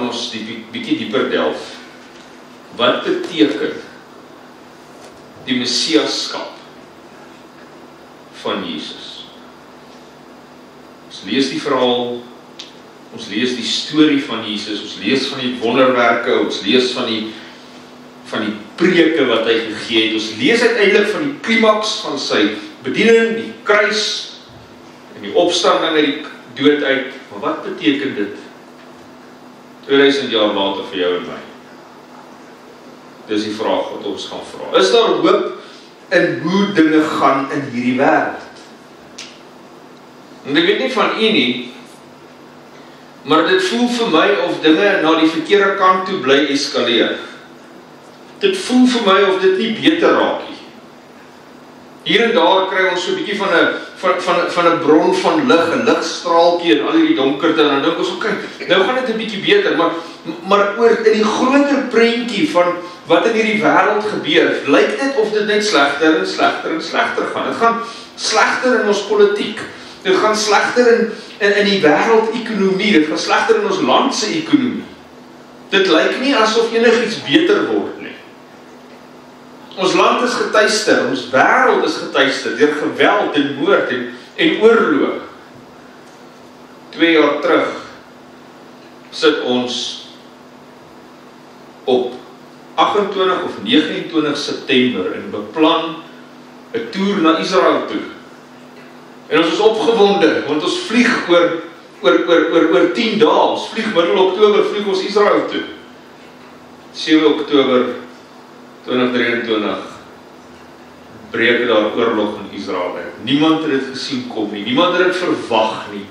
gaan ons bietjie dieper delf. Wat beteken die Messiaskap van Jesus? Ons lees die verhaal, ons lees die storie van Jesus, ons lees van die wonderwerke, ons lees van die preke wat hy gegee het, ons lees uiteindelik van die klimaks van sy bediening, die kruis en die opstanding uit die dood uit. Maar wat beteken dit 2000 jaar later vir jou en my? Dis die vraag wat ons gaan vra. Is daar hoop in hoe dinge gaan in hierdie wêreld? En ek weet nie van u nie, maar dit voel vir my of dinge na die verkeerde kant toe bly eskaleer. Dit voel vir my of dit nie beter raak nie. Hier en daar kry ons so 'n bietjie van 'n bron van lig, 'n ligstraaltjie in al hierdie donkerte, en dan dink ons, okay, nou gaan dit 'n bietjie beter, maar oor in die groter prentjie van wat in hierdie wêreld gebeur, lyk dit of dit net slegter en slegter en slegter gaan. Dit gaan slegter in ons politiek. Dit gaan slegter in die wêreldekonomie. Dit gaan slegter in ons land se ekonomie. Dit lyk nie asof enigiets beter word nie. Ons land is getuister, ons wêreld is getuister deur geweld en moord en oorlog. 2 jaar terug sit ons op 28 of 29 September en beplan 'n toer na Israel toe. En ons is opgewonde, want ons vlieg oor 10 dae, ons vlieg middel Oktober, vlieg ons Israel toe. 7 Oktober 2023 breek daar oorlog in Israel uit. Niemand het dit gesien kom nie, niemand het dit verwag nie.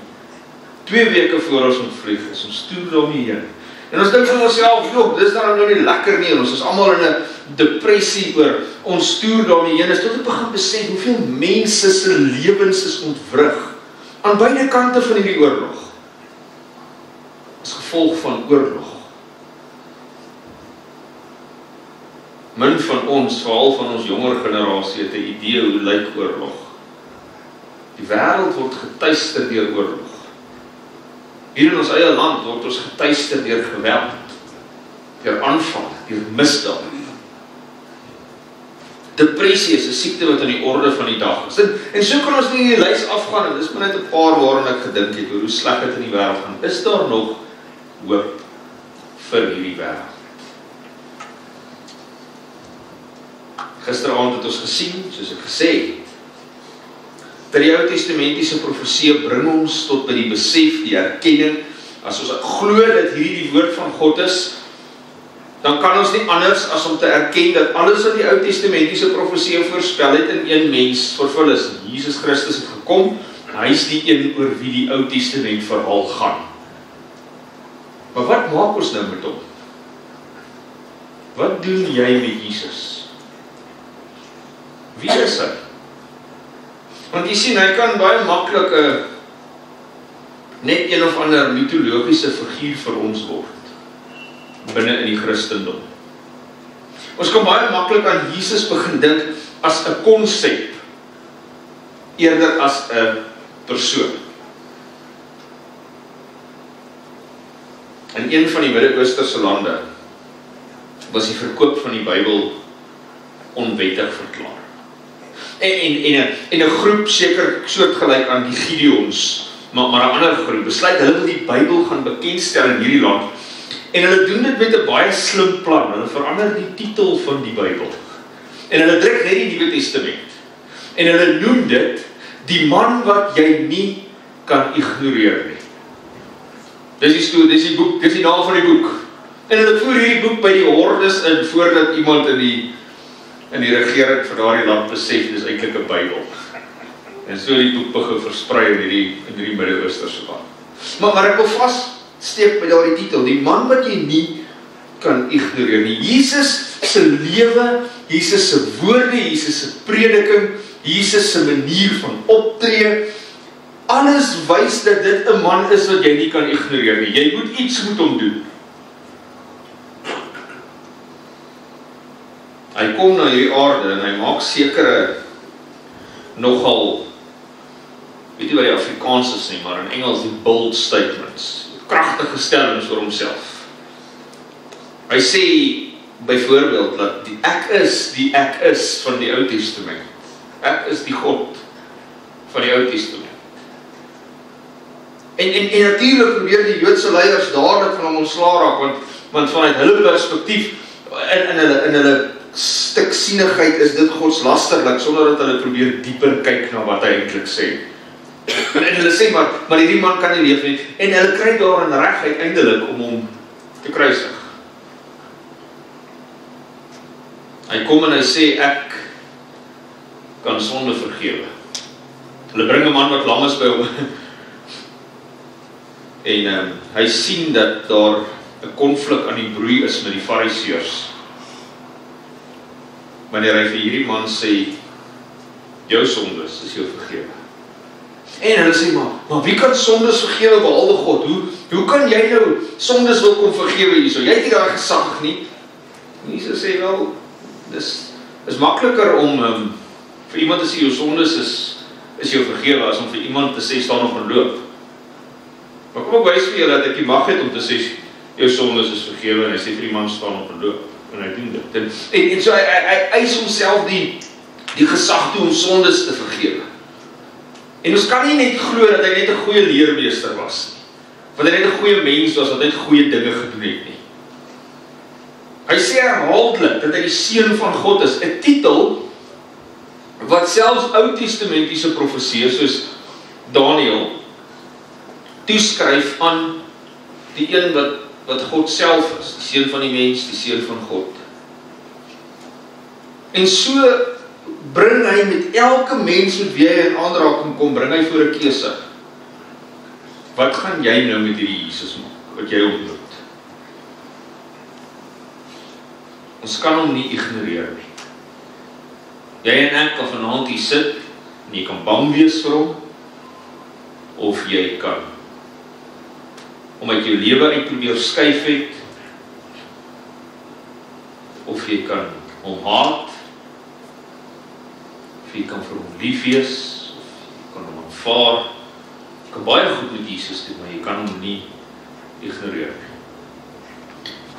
2 weke voor ons vlieg, is ons toer daarmee heen. En ons dink van onsself, joh, dis dan nou nie lekker nie, en ons is almal in 'n depressie oor ons toer daarmee heen, is tot ek begin besef hoeveel mense se lewens is ontwrig aan beide kante van hierdie oorlog. As gevolg van oorlog. Min van ons, veral van ons jonger generasie, het 'n idee hoe lyk oorlog. Die wêreld word getuister deur oorlog. Hier in ons eie land word ons getuister deur geweld, deur aanval, deur misdaad. Depressie is 'n siekte wat aan die orde van die dag is. En so kan ons nie die lys afgaan, en dis maar net 'n paar waaraan ek gedink het, oor hoe sleg dit in die wêreld gaan. Is daar nog hoop vir hierdie wêreld? Gisteraand het ons gesien, soos ek gesê het, dat die Ou Testamentiese profeseë bring ons tot by die besef, die erkenning, as ons glo dat hierdie die woord van God is, dan kan ons nie anders as om te erken dat alles wat die Ou Testamentiese profeseë voorspel het in een mens vervul is. Jesus Christus het gekom, hy is die een oor wie die Ou Testament verhaal gaan. Maar wat maak ons nou met hom? Wat doen jy met Jesus? Wie is hy? Want jy sien, hy kan baie maklik net een of ander mitologiese figuur vir ons word, binne in die Christendom. Ons kan baie maklik aan Jesus begin dink as 'n konsep, eerder as 'n persoon. In een van die Midde-Oosterse lande was die verkoop van die Bybel onwettig verklaar. En 'n groep seker soortgelyk aan die Gideons, maar 'n ander groep besluit hulle wil die Bybel gaan bekendstel in hierdie land. En hulle doen dit met 'n baie slim plan. Hulle verander die titel van die Bybel. En hulle druk net die Nuwe Testament. En hulle noem dit die man wat jy nie kan ignoreer nie. Dis die boek, dis die naam van die boek. En hulle voer hierdie boek by die hordes in voordat iemand in die regering vir daardie land besef dis eintlik 'n Bybel. En so die boek begin versprei in hierdie Midde-Oosterse land. Maar ek wil vassteek by daardie titel, die man wat jy nie kan ignoreer nie. Jesus se lewe, Jesus se woorde, Jesus se prediking, Jesus se manier van optree, alles wys dat dit 'n man is wat jy nie kan ignoreer nie. Jy moet iets met hom doen. Hy kom na hierdie aarde en hy maak sekere nogal, weet nie wat die Afrikaans is nie, maar in Engels die bold statements, kragtige stellings oor homself. Hy sê byvoorbeeld dat die ek is van die Ou Testament. Ek is die God van die Ou Testament. En natuurlik probeer die Joodse leiers dadelik van hom ontslaa raak, want vanuit hulle perspektief, in hulle stiksienigheid is dit godslasterlik, sonder dat hulle probeer dieper kyk na wat hy eintlik sê. En hulle sê, maar hierdie man kan nie leef nie, en hulle kry daarin reg uiteindelik om hom te kruisig. Hy kom en hy sê, ek kan sonde vergewe. Hulle bring 'n man wat lam is by hom, en hy sien dat daar 'n konflik aan die broei is met die Fariseërs. Wanneer hy vir hierdie man sê, jou sondes is jou vergewe. En hulle sê, maar wie kan sondes vergewe behalwe God? Hoe kan jy nou sondes wil kom vergewe hierso? Jy het nie daai gesag nie. Jesus sê wel, is makliker om vir iemand te sê, jou sondes is jou vergewe, as om vir iemand te sê, staan op en loop. Maar kom ek wys vir julle dat ek die mag het om te sê, jou sondes is vergewe, en hy sê vir die man staan op en loop, en hy doen dit. En so hy eis homself die gesag toe om sondes te vergewe. En ons kan nie net glo dat hy net 'n goeie leermeester was nie, want hy net 'n goeie mens was, wat net goeie dinge gedoen het nie. Hy sê herhaaldelik dat hy die seun van God is, 'n titel wat selfs Ou Testamentiese profeseë soos Daniël toeskryf aan die een wat God self is, die seun van die mens, die seun van God. En so bring hy met elke mens met wie hy in aanraking kom, bring hy voor 'n keuse. Wat gaan jy nou met hierdie Jesus maak, wat jy ontmoet? Ons kan hom nie ignoreer nie. Jy en ek kan vanaand hier sit, en jy kan bang wees vir hom, of jy kan om uit jou lewe uit probeer skuif het, of jy kan hom haat, of jy kan vir hom lief wees, of jy kan hom aanvaar. Jy kan baie goed met Jesus doen, maar jy kan hom nie ignoreer nie.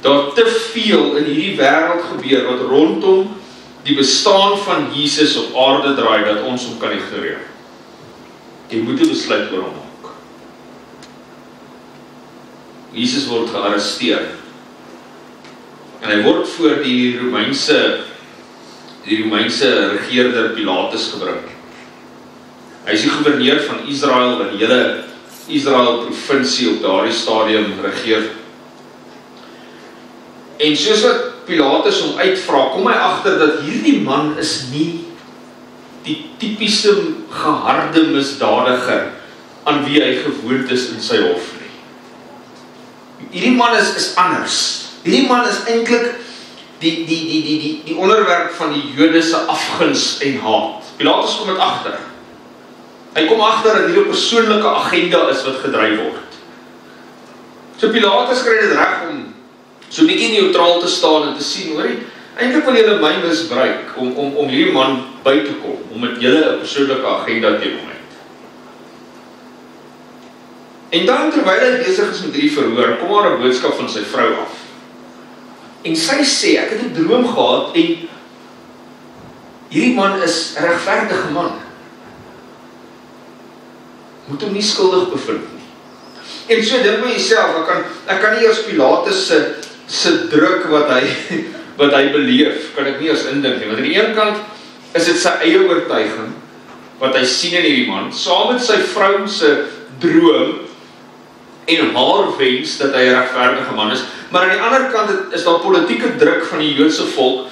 Daar te veel in hierdie wêreld gebeur, wat rondom die bestaan van Jesus op aarde draai, dat ons hom kan ignoreer. Jy moet 'n besluit oor hom maak. Jesus word gearresteer, en hy word voor die Romeinse regeerder Pilatus gebring. Hy is die gouverneur van Israel, wat die hele Israel provinsie op daardie stadium regeer. En soos wat Pilatus hom uitvra, kom hy agter dat hierdie man is nie die tipiese geharde misdadiger aan wie hy gewoond is in sy hof nie. Hierdie man is anders. Hierdie man is eintlik die onderwerp van die Jode se afguns en haat. Pilatus kom dit agter. Hy kom agter dat hier 'n persoonlike agenda is wat gedryf word. So Pilatus kry dit reg om so bietjie neutraal te staan en te sien, hoorie, eintlik wil julle my misbruik om hierdie man by te kom, om met julle 'n persoonlike agenda teen hom uit. En dan terwyl hy besig is met hierdie verhoor, kom daar 'n boodskap van sy vrou af. En sy sê, ek het 'n droom gehad en hierdie man is 'n regverdige man. Moet hom nie skuldig bevind nie. En so dink by jouself, ek kan nie eers Pilatus se druk wat hy beleef, kan ek nie eers indink nie. Want aan die een kant is dit sy eie oortuiging wat hy sien in hierdie man, saam met sy vrou se droom en haar wens dat hy 'n regverdige man is, maar aan die ander kant is daar politieke druk van die Joodse volk,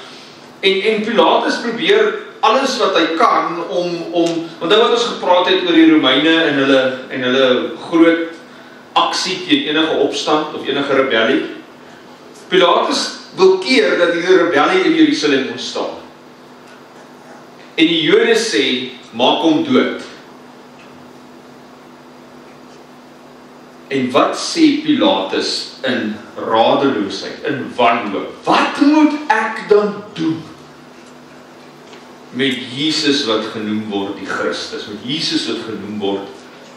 en Pilatus probeer alles wat hy kan om want wat ons gepraat het oor die Romeine en hulle groot aksie teen enige opstand of enige rebellie. Pilatus wil keer dat die rebellie in Jerusalem ontstaan. En die Jode sê, maak hom dood. En wat sê Pilatus in radeloosheid, in wanhoop? Wat moet ek dan doen met Jesus wat genoem word die Christus, met Jesus wat genoem word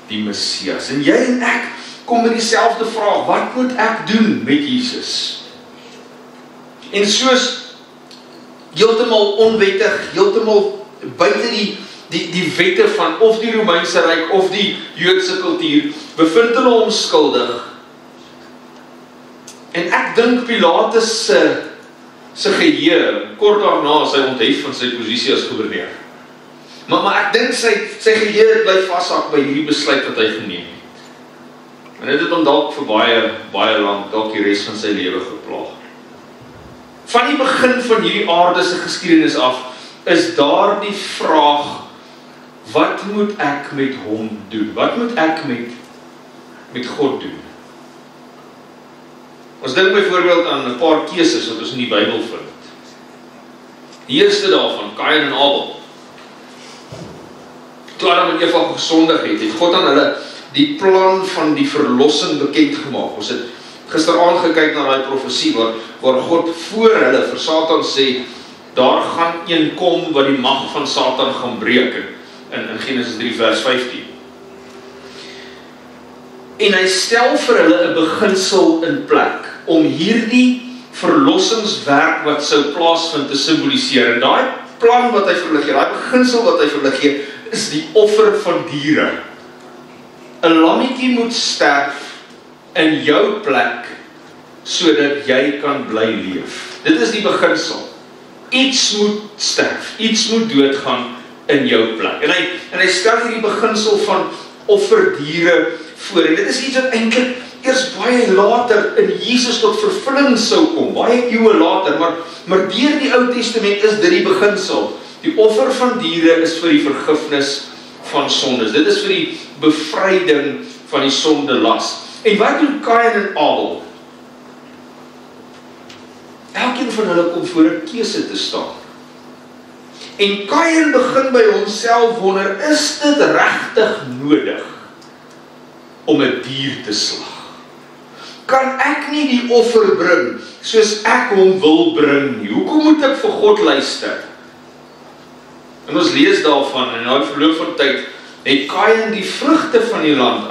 die Messias? En jy en ek kom met dieselfde vraag, wat moet ek doen met Jesus? En soos heeltemal onwettig, heeltemal buite die wette van of die Romeinse Ryk of die Joodse kultuur, bevind hulle hom skuldig. En ek dink Pilatus se geheue, kort daarna sy onthef van sy posisie as gouverneur. Maar ek dink sy geheue bly vashak by hierdie besluit wat hy geneem het. En dit het hom dalk vir baie lank, dalk die res van sy lewe geplaag. Van die begin van hierdie aardse geskiedenis af, is daar die vraag, wat moet ek met hom doen? Wat moet ek met God doen? Ons dink byvoorbeeld aan 'n paar keuses wat ons in die Bybel vind. Die eerste daarvan, Kain en Abel. Toe Adam en Eva gesondig het God aan hulle die plan van die verlossing bekend gemaak. Ons het gisteraand gekyk na daai profesie waar God voor hulle vir Satan sê, daar gaan een kom wat die mag van Satan gaan breek in Genesis 3 vers 15. En hy stel vir hulle 'n beginsel in plek om hierdie verlossingswerk wat sou plaasvind te simboliseer. En daai plan wat hy vir hulle gee, daai beginsel wat hy vir hulle gee, is die offer van diere. 'n lammetjie moet sterf in jou plek sodat jy kan bly leef. Dit is die beginsel. Iets moet sterf, iets moet doodgaan in jou plek. En hy stel hierdie beginsel van offerdiere voor. En dit is iets wat eintlik eers baie later in Jesus tot vervulling sou kom, baie eeue later, maar deur die Ou Testament is dit die beginsel. Die offer van diere is vir die vergifnis van sondes. Dit is vir die bevryding van die sondelas. En wat doen Kain en Abel? Elkeen van hulle kom voor 'n keuse te staan. En Kain begin by homself wonder, is dit regtig nodig om 'n dier te slag? Kan ek nie die offer bring soos ek hom wil bring nie? Hoekom moet ek vir God luister? En ons lees daarvan, en na die verloop van tyd, het Kain die vrugte van die land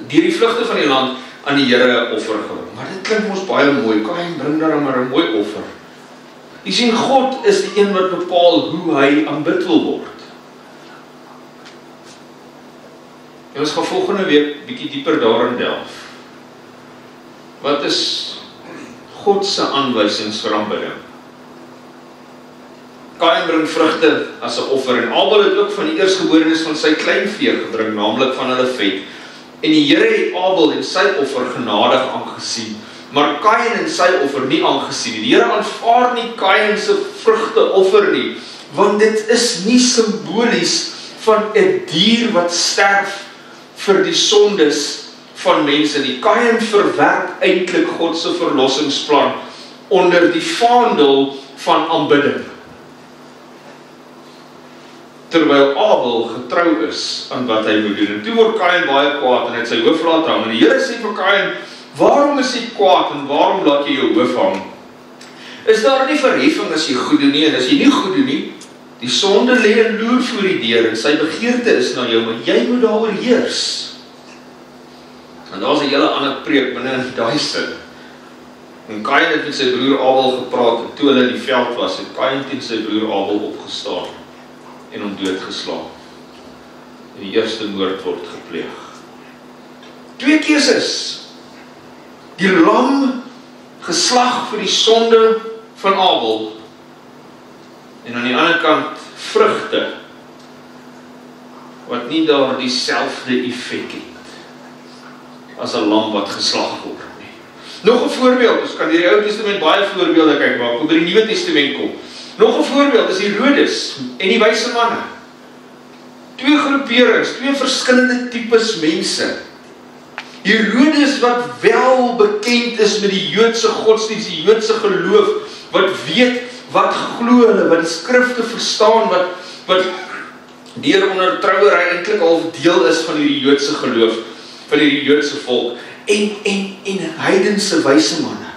deur die vrugte van die land aan die Here offer gebring. Maar dit klink mos baie mooi, Kain bring daar maar 'n mooi offer. Jy sien, God is die een wat bepaal hoe hy aanbid wil word. En ons gaan volgende week bietjie dieper daarin delf. Wat is God se aanwysings vir aanbidding? Kain bring vrugte as 'n offer en Abel het ook van die eerstgeborenes van sy kleinvee gebring, naamlik van hulle vet. En die Here het Abel en sy offer genadig aangesien, maar Kain en sy offer nie aangesien nie. Die Here aanvaar nie Kain se vrugte offer nie, want dit is nie simbolies van 'n dier wat sterf vir die sondes van mense nie. Kain verwerp eintlik God se verlossingsplan onder die vaandel van aanbidding. Terwyl Abel getrou is aan wat hy moet doen. En toe word Kain baie kwaad en hy het sy hoof laat hang. En die Here sê vir Kain, waarom is jy kwaad en waarom laat jy jou hoof hang? Is daar nie verheffing as jy goed doen nie? En as jy nie goed doen nie, die sonde lê en loer voor die deur en sy begeerte is na jou, maar jy moet daaroor heers. En daar is 'n hele ander preek binne in daai sin. En Kain het met sy broer Abel gepraat en toe hulle in die veld was, het Kain teen sy broer Abel opgestaan en hom doodgeslaan. En die eerste moord word gepleeg. 2 keuses. Die lam geslag vir die sonde van Abel en aan die ander kant vrugte wat nie daar dieselfde effek het as 'n lam wat geslag word nie. Nog 'n voorbeeld, ons kan hierdie Ou Testament baie voorbeelde kyk, maar kom by die Nuwe Testament kom. Nog 'n voorbeeld is Herodes en die wyse manne. 2 groeperings, 2 verskillende tipes mense. Herodes wat wel bekend is met die Joodse godsdienst, die Joodse geloof, wat weet, wat glo hulle, wat die skrifte verstaan, wat deur ondertrouery eintlik al deel is van hierdie Joodse geloof, van hierdie Joodse volk, en heidense wyse manne,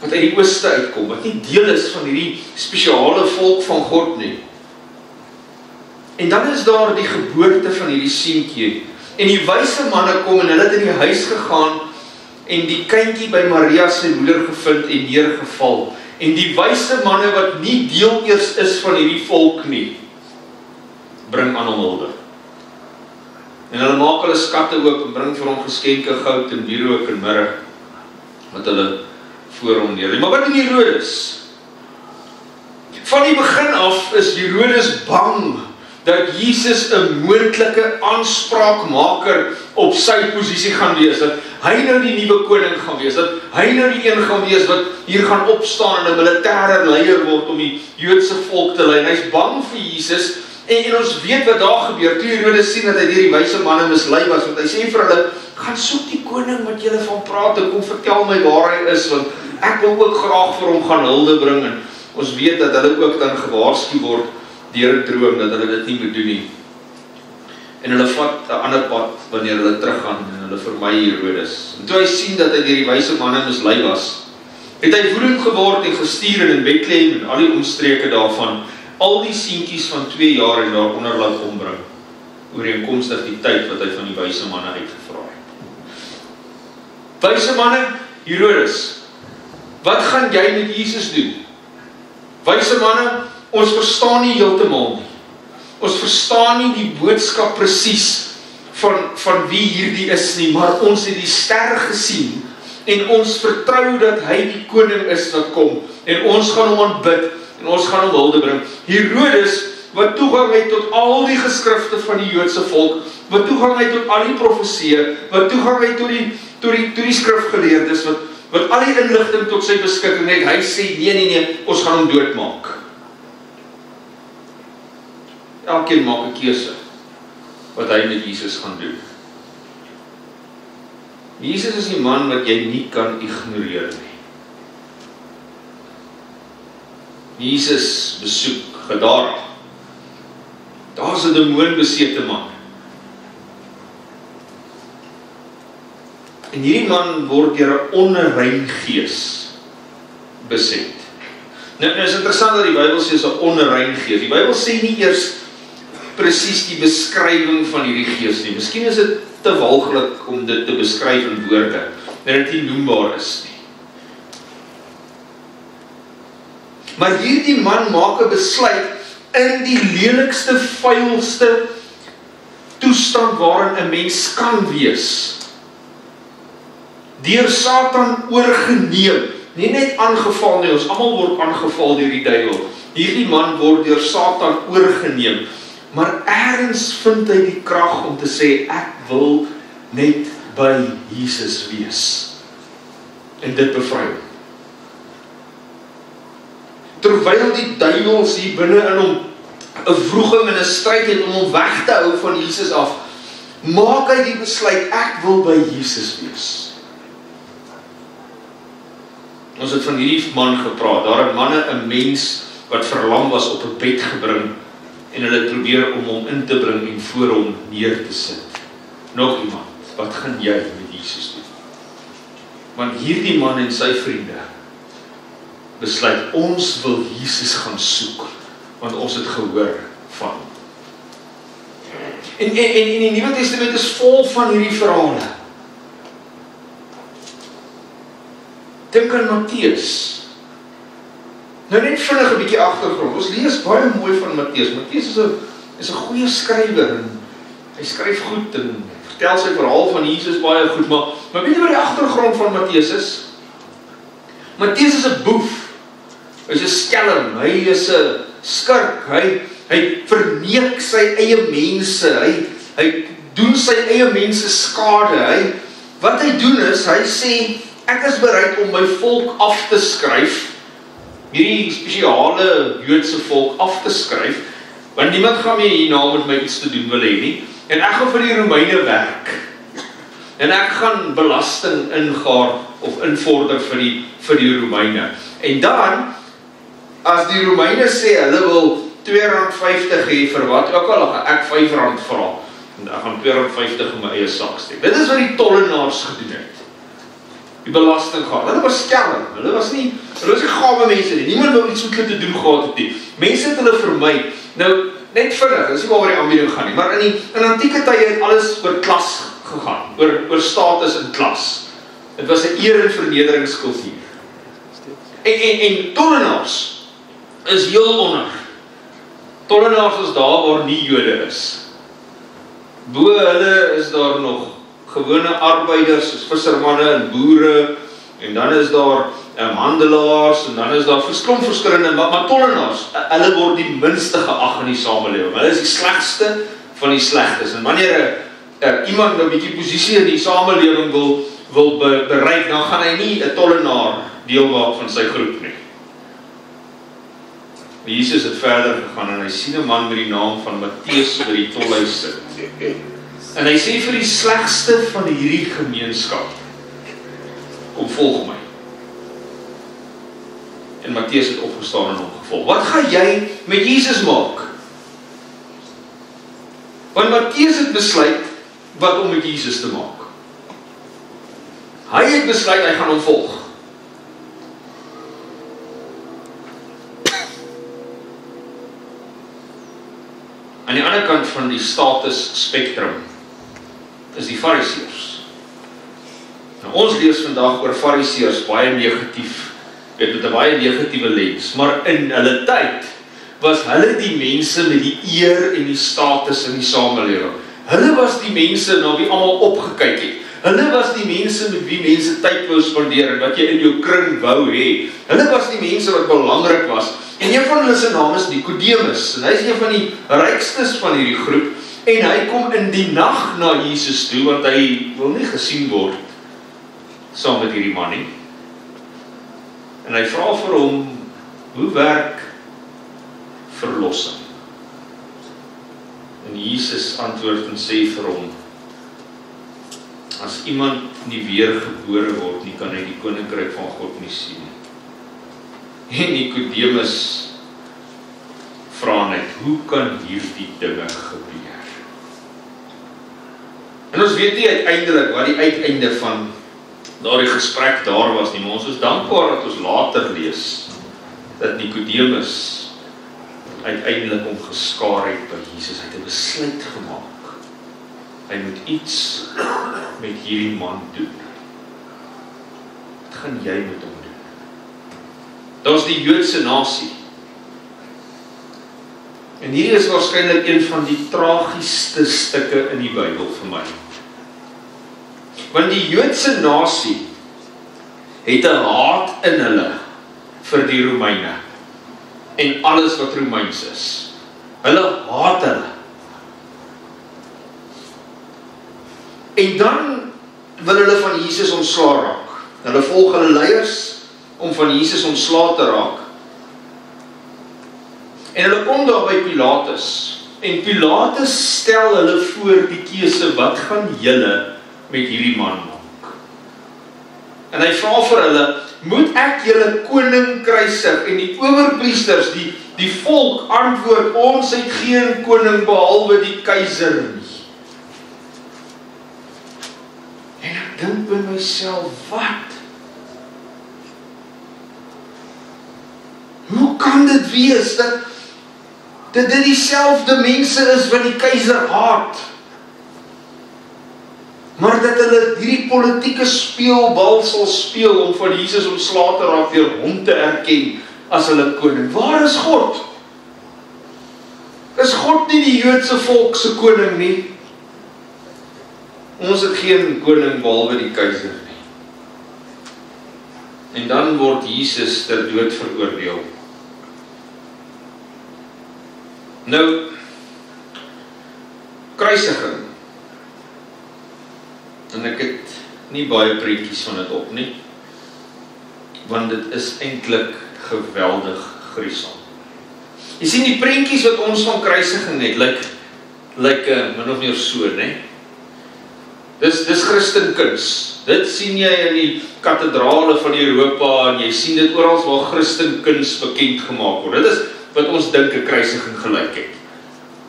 wat uit die ooste uitkom, wat nie deel is van hierdie spesiale volk van God nie. En dan is daar die geboorte van hierdie seentjie, en die wyse manne kom en hulle het in die huis gegaan, en die kindjie by Maria se moeder gevind en neergeval. En die wyse manne wat nie deel eers is van hierdie volk nie, bring aan hom hulde. En hulle maak hulle skatte oop en bring vir hom geskenke, goud en wierook en mirre, wat hulle voor hom neerlê. Maar wat doen Herodes? Van die begin af is Herodes bang dat Jesus 'n moontlike aanspraakmaker op sy posisie gaan wees, dat hy nou die nuwe koning gaan wees, dat hy nou die een gaan wees wat hier gaan opstaan en 'n militêre leier word om die Joodse volk te lei. En hy's bang vir Jesus, en ons weet wat daar gebeur, toe Herodes sien dat hy deur die wyse manne mislei was, want hy sê vir hulle, gaan soek die koning wat julle van praat, en kom vertel my waar hy is, want ek wil ook graag vir hom gaan hulde bring. En ons weet dat hulle ook dan gewaarsku word deur 'n droom, dat hulle dit nie moet doen nie. En hulle vat 'n ander pad wanneer hulle teruggaan, en hulle vermy Herodes. En toe hy sien dat hy deur die wyse manne mislei was, het hy woedend geword en gestuur in Bethlehem en al die omstreke daarvan, al die seentjies van 2 jaar en daaronder laat ombring, ooreenkomstig die tyd wat hy van die wyse manne uitgevra het. Wyse manne, Herodes, wat gaan jy met Jesus doen? Wyse manne, ons verstaan nie heeltemal nie. Ons verstaan nie die boodskap presies van wie hierdie is nie, maar ons het die ster gesien, en ons vertrou dat hy die koning is wat kom, en ons gaan hom aanbid, en ons gaan hom hulde bring. Herodes, wat toegang het tot al die geskrifte van die Joodse volk, wat toegang het tot al die profeseë, wat toegang het tot die skrifgeleerdes, wat al die inligting tot sy beskikking het, hy sê, nee, ons gaan hom doodmaak. Elkeen maak 'n keuse wat hy met Jesus gaan doen. Jesus is die man wat jy nie kan ignoreer nie. Jesus besoek Gadara. Daar's 'n demoonbesete man. En hierdie man word deur 'n onrein gees beset. Nou is interessant dat die Bybel sê is 'n onrein gees. Die Bybel sê nie eers presies die beskrywing van hierdie gees nie. Miskien is dit te walglik om dit te beskryf in woorde, dat dit nie noembaar is nie. Maar hierdie man maak 'n besluit in die lelikste, vuilste toestand waarin 'n mens kan wees. Deur Satan oorgeneem, nie net aangeval nie, ons almal word aangeval deur die duiwel. Hierdie man word deur Satan oorgeneem, maar ergens vind hy die krag om te sê, ek wil net by Jesus wees. En dit bevry hom. Terwyl die duiwels hier binne in hom 'n wroging en 'n stryd het om hom weg te hou van Jesus af, maak hy die besluit, ek wil by Jesus wees. Ons het van hierdie man gepraat, daar het manne 'n mens wat verlam was op 'n bed gebring, en hulle het probeer om hom in te bring en voor hom neer te sit. Nog iemand, wat gaan jy met Jesus doen? Want hierdie man en sy vriende besluit, ons wil Jesus gaan soek, want ons het gehoor van hom. En die Nuwe Testament is vol van hierdie verhale. Dink aan Matteus. Nou net vinnig 'n bietjie agtergrond. Ons lees baie mooi van Matteus. Matteus is 'n goeie skrywer, en hy skryf goed en vertel sy verhaal van Jesus baie goed, maar weet jy wat die agtergrond van Matteus is? Matteus is 'n boef. Hy's 'n skelm, hy is 'n skurk, hy verneek sy eie mense, hy doen sy eie mense skade. Wat hy doen is, hy sê, ek is bereid om my volk af te skryf, hierdie spesiale Joodse volk af te skryf, want niemand gaan meer hierna met my iets te doen wil hê nie, en ek gaan vir die Romeine werk, en ek gaan belasting ingaar of invorder vir die Romeine. En dan, as die Romeine sê, hulle wil R2.50 hê vir wat ook al, gaan ek R5 vra, en ek gaan R2.50 in my eie sak steek. Dit is wat die tollenaars gedoen het. Die belastinggaar. Hulle was skelm, hulle was nie gawe mense nie. Niemand wou iets met hulle te doen gehad het nie. Mense het hulle vermy. Nou, net vinnig, dis nie waaroor die aanbieding gaan nie, maar in antieke tye het alles oor klas gegaan, oor status en klas. Dit was 'n eer- en vernederingskultuur. En tollenaars is heel onder. Tollenaars is daar waar nie Jode is. Bo hulle is daar nog gewone arbeiders, soos vissermanne en boere, en dan is daar handelaars, en dan is daar verskillende, maar tollenaars, hulle word die minste geag in die samelewing. Hulle is die slegste van die slegtes. En wanneer iemand 'n bietjie posisie in die samelewing wil bereik, dan gaan hy nie 'n tollenaar deel maak van sy groep nie. Jesus het verder gegaan en hy sien 'n man met die naam van Matteus by die tolhuis sit. En hy sê vir die slegste van hierdie gemeenskap, kom volg my. En Matteus het opgestaan en hom gevolg. Wat gaan jy met Jesus maak? Want Matteus het besluit wat om met Jesus te maak. Hy het besluit hy gaan hom volg. Aan die ander kant van die status spektrum is die fariseërs. Nou, ons lees vandag oor fariseërs baie negatief, met 'n baie negatiewe lens, maar in hulle tyd was hulle die mense met die eer en die status in die samelewing. Hulle was die mense na wie almal opgekyk het. Hulle was die mense met wie mense tyd wou spandeer en wat jy in jou kring wou hê. Hulle was die mense wat belangrik was. En een van hulle se naam is Nikodemus. En hy is een van die rykstes van hierdie groep. En hy kom in die nag na Jesus toe, want hy wil nie gesien word saam met hierdie man nie. En hy vra vir hom, hoe werk verlossing? En Jesus antwoord en sê vir hom, as iemand nie weergebore word nie, kan hy die koninkryk van God nie sien. En Nikodemus vra net, hoe kan hierdie dinge gebeur? En ons weet nie uiteindelik wat die uiteinde van daardie gesprek daar was nie, maar ons is dankbaar dat ons later lees dat Nikodemus uiteindelik hom geskaar het by Jesus. Hy het 'n besluit gemaak. Hy moet iets met hierdie man doen. Wat gaan jy met hom doen? Daar's die Joodse nasie. En hier is waarskynlik een van die tragiesste stukke in die Bybel vir my. Want die Joodse nasie het 'n haat in hulle vir die Romeine en alles wat Romeins is. Hulle haat hulle. En dan wil hulle van Jesus ontslae raak. Hulle volg hulle leiers om van Jesus ontslae te raak. En hulle kom daar by Pilatus. En Pilatus stel hulle voor die keuse, wat gaan julle met hierdie man maak? En hy vra vir hulle, moet ek julle koning kruisig? En die owerpriesters, die volk antwoord, ons het geen koning behalwe die keiser nie. En ek dink by myself, wat? Hoe kan dit wees dat dit dieselfde mense is wat die keiser haat? Maar dat hulle hierdie politieke speelbal sal speel om van Jesus ontslae te raak deur hom te erken as hulle koning. Waar is God? Is God nie die Joodse volk se koning nie? Ons het geen koning behalwe die keiser nie. En dan word Jesus ter dood veroordeel. Nou, kruisiging. En ek het nie baie prentjies van dit op nie, want dit is eintlik geweldig gruisam. Jy sien die prentjies wat ons van kruisiging het, lyk min of meer so, né? Dis Christenkuns. Dit sien jy in die kathedrale van Europa en jy sien dit oral waar Christenkuns bekend gemaak word. Dit is wat ons dink 'n kruisiging gelyk het.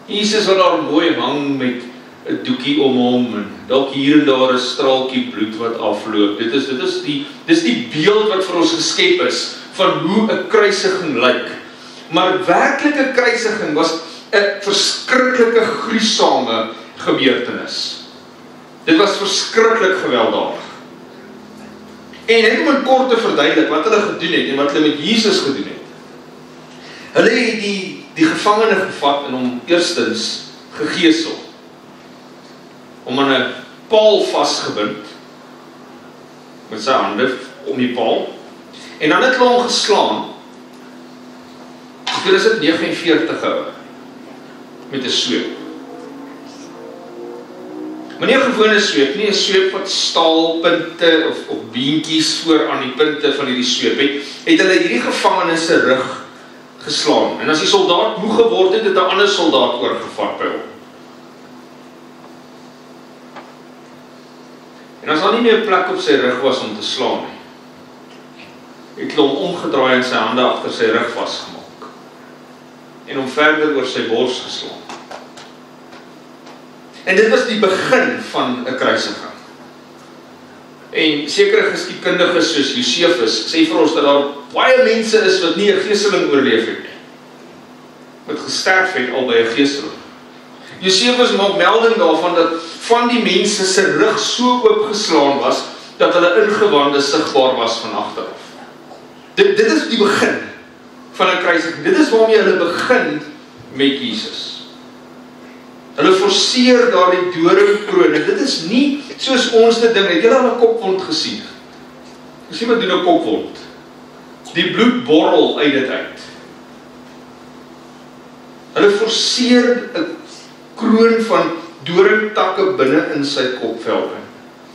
Jesus wat daar mooi hang met 'n doekie om hom en dalk hier en daar 'n straaltjie bloed wat afloop. Dis die beeld wat vir ons geskep is van hoe 'n kruisiging lyk. Maar werklike kruisiging was 'n verskriklike gruisame gebeurtenis. Dit was verskriklik gewelddadig. En net om in kort te verduidelik wat hulle gedoen het en wat hulle met Jesus gedoen het. Hulle het die gevangene gevat en hom eerstens gegeesel. Om aan 'n paal vasgebind met sy hande om die paal. En dan het hulle hom geslaan. Hoeveel is dit? 49 houe met 'n sweep. Maar nie 'n gewone sweep nie, 'n sweep wat staalpunte of beentjies voor aan die punte van hierdie sweep het hulle hierdie gevangenes se rug geslaan. En as die soldaat moeg geword het, het 'n ander soldaat oorgevat by hom. En as daar nie meer 'n plek op sy rug was om te slaan nie, het hulle hom omgedraai en sy hande agter sy rug vasgemaak. En hom verder oor sy bors geslaan. En dit was die begin van 'n kruisiging. En sekere geskiedkundiges soos Josephus sê vir ons dat daar baie mense is wat nie 'n geeseling oorleef het nie. Wat gesterf het al by 'n geeseling. Josephus maak melding daarvan dat van die mense se rug so oopgeslaan was dat hulle ingewande sigbaar was van agteraf. Dit is die begin van 'n kruisiging. Dit is waarmee hulle begin met Jesus. Hulle forceer daardie doringkroon. Dit is nie soos ons dit ding. Het julle al 'n kopwond gesien? As iemand doen 'n kopwond, die bloed borrel uit dit uit. Hulle forceer 'n kroon van doringtakke binne in sy kopvel in.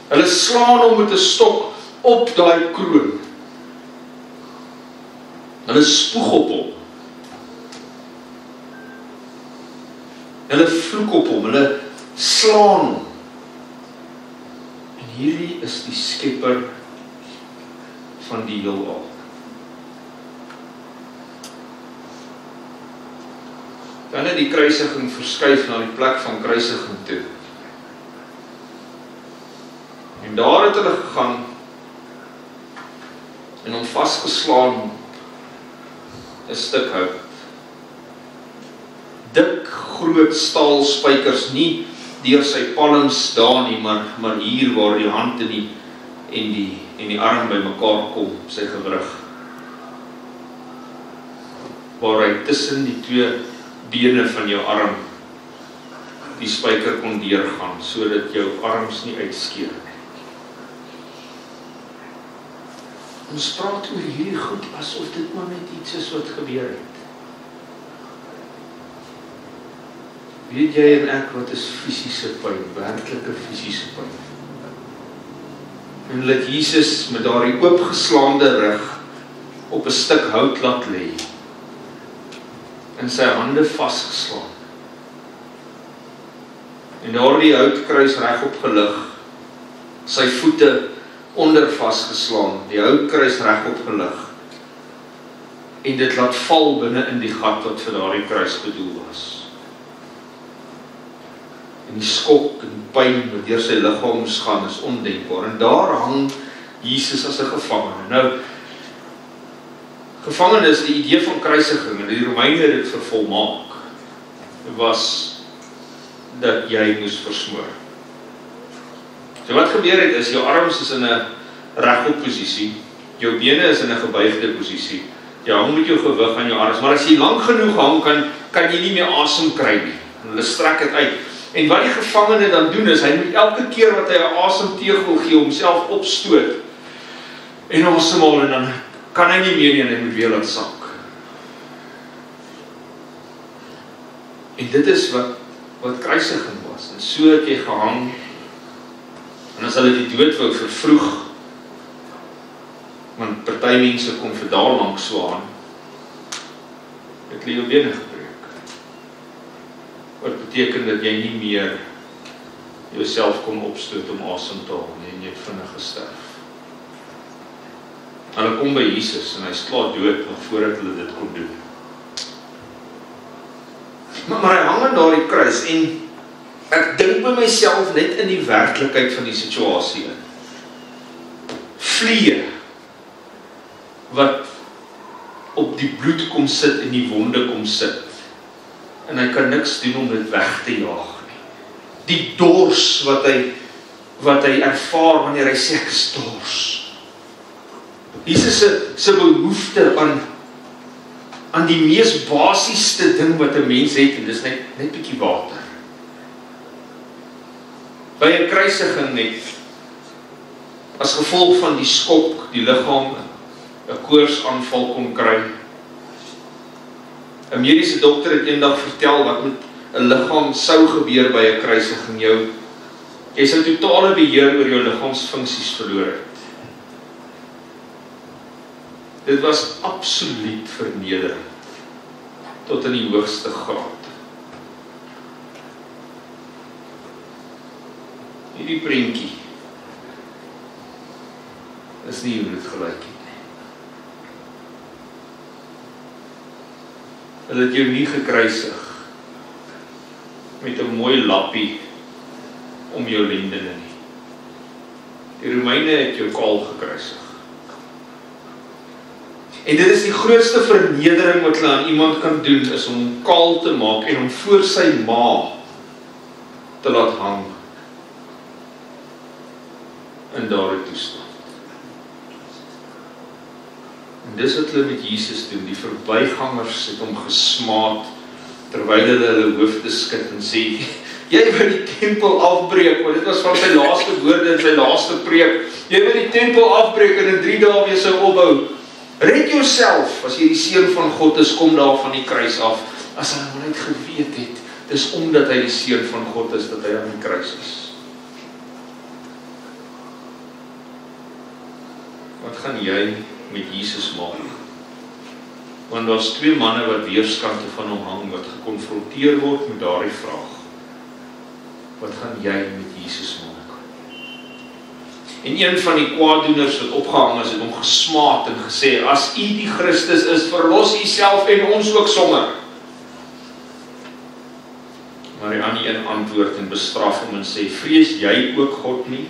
Hulle slaan hom met 'n stok op daai kroon. Hulle spoeg op hom. Hulle vloek op hom, hulle slaan hom. En hierdie is die skepper van die heelal. Dan het die kruisiging verskuif na die plek van kruisiging toe. En daar het hulle gegaan en hom vasgeslaan 'n stuk hout. Dik, groot staalspykers, nie deur sy palms daar nie, maar hier waar die hand en die arm by mekaar kom, sy gewrig. Waar hy tussen die twee bene van jou arm die spyker kon deurgaan, sodat jou arms nie uitskeer nie. Ons praat oor hierdie goed asof dit maar net iets is wat gebeur het. Weet jy en ek wat is fisiese pyn, werklike fisiese pyn? En laat Jesus met daardie oopgeslaande rug op 'n stuk hout laat lê en sy hande vasgeslaan. En daardie houtkruis regop gelig, sy voete onder vasgeslaan, die houtkruis regop gelig en dit laat val binne in die gat wat vir daardie kruis bedoel was. En die skok en pyn wat deur sy liggaam gaan is ondenkbaar. En daar hang Jesus as 'n gevangene. Nou, gevangenes, die idee van kruisiging, en die Romeine het dit vervolmaak, was dat jy moes versmoor. So wat gebeur het is, jou arms is in 'n regop posisie, jou bene is in 'n gebuigde posisie, jy hang met jou gewig aan jou arms, maar as jy lank genoeg hang, kan jy nie meer asem kry nie. En hulle strek dit uit. En wat die gevangene dan doen is, hy moet elke keer wat hy 'n asemteugel gee, homself opstoot en asemhaal, en dan kan hy nie meer nie en hy moet weer laat sak. En dit is wat kruisiging was. En so het jy gehang, en as hulle die dood wou vervroeg, want party mense kom vir daal lank swaan, het hulle jou bene gebreek. Wat beteken dat jy nie meer jouself kon opstoot om asem te haal nie, en jy het vinnig gesterf. Hulle kom by Jesus en hy is klaar dood nog voordat hulle dit kon doen. Maar hy hang aan daardie kruis en ek dink by myself net in die werklikheid van die situasie in. Vliee wat op die bloed kom sit en die wonde kom sit. En hy kan niks doen om dit weg te jaag nie. Die dors wat hy ervaar wanneer hy sê ek is dors. Jesus se behoefte aan die mees basiese ding wat 'n mens het, en dis net bietjie water. By 'n kruisiging net, as gevolg van die skok, die liggaam 'n koorsaanval kon kry. 'n mediese dokter het eendag vertel wat met 'n liggaam sou gebeur by 'n kruisiging. Jy sou totale beheer oor jou liggaamsfunksies verloor het. Dit was absoluut vernederend, tot in die hoogste graad. Hierdie prentjie is nie hoe dit gelyk het nie. Hulle het jou nie gekruisig met 'n mooi lappie om jou lendene nie. Die Romeine het jou kaal gekruisig. En dit is die grootste vernedering wat hulle aan iemand kan doen, is om hom kaal te maak en hom voor sy ma te laat hang in daardie toestand. En dis wat hulle met Jesus doen. Die verbygangers het hom gesmaad terwyl hulle hoofde skud en sê, jy wil die tempel afbreek, want dit was van sy laaste woorde in sy laaste preek. Jy wil die tempel afbreek en in 3 dae weer sou opbou. Red jouself, as jy die seun van God is, kom daar van die kruis af. As hy nooit geweet het, dis omdat hy die seun van God is, dat hy aan die kruis is. Wat gaan jy met Jesus maak? Want daar's 2 manne wat weerskante van hom hang, wat gekonfronteer word met daardie vraag. Wat gaan jy met Jesus maak? En een van die kwaaddoeners wat opgehang is, het hom gesmaad en gesê, as u die Christus is, verlos u self en ons ook sommer. Maar die ander een antwoord en bestraf hom en sê, vrees jy ook God nie?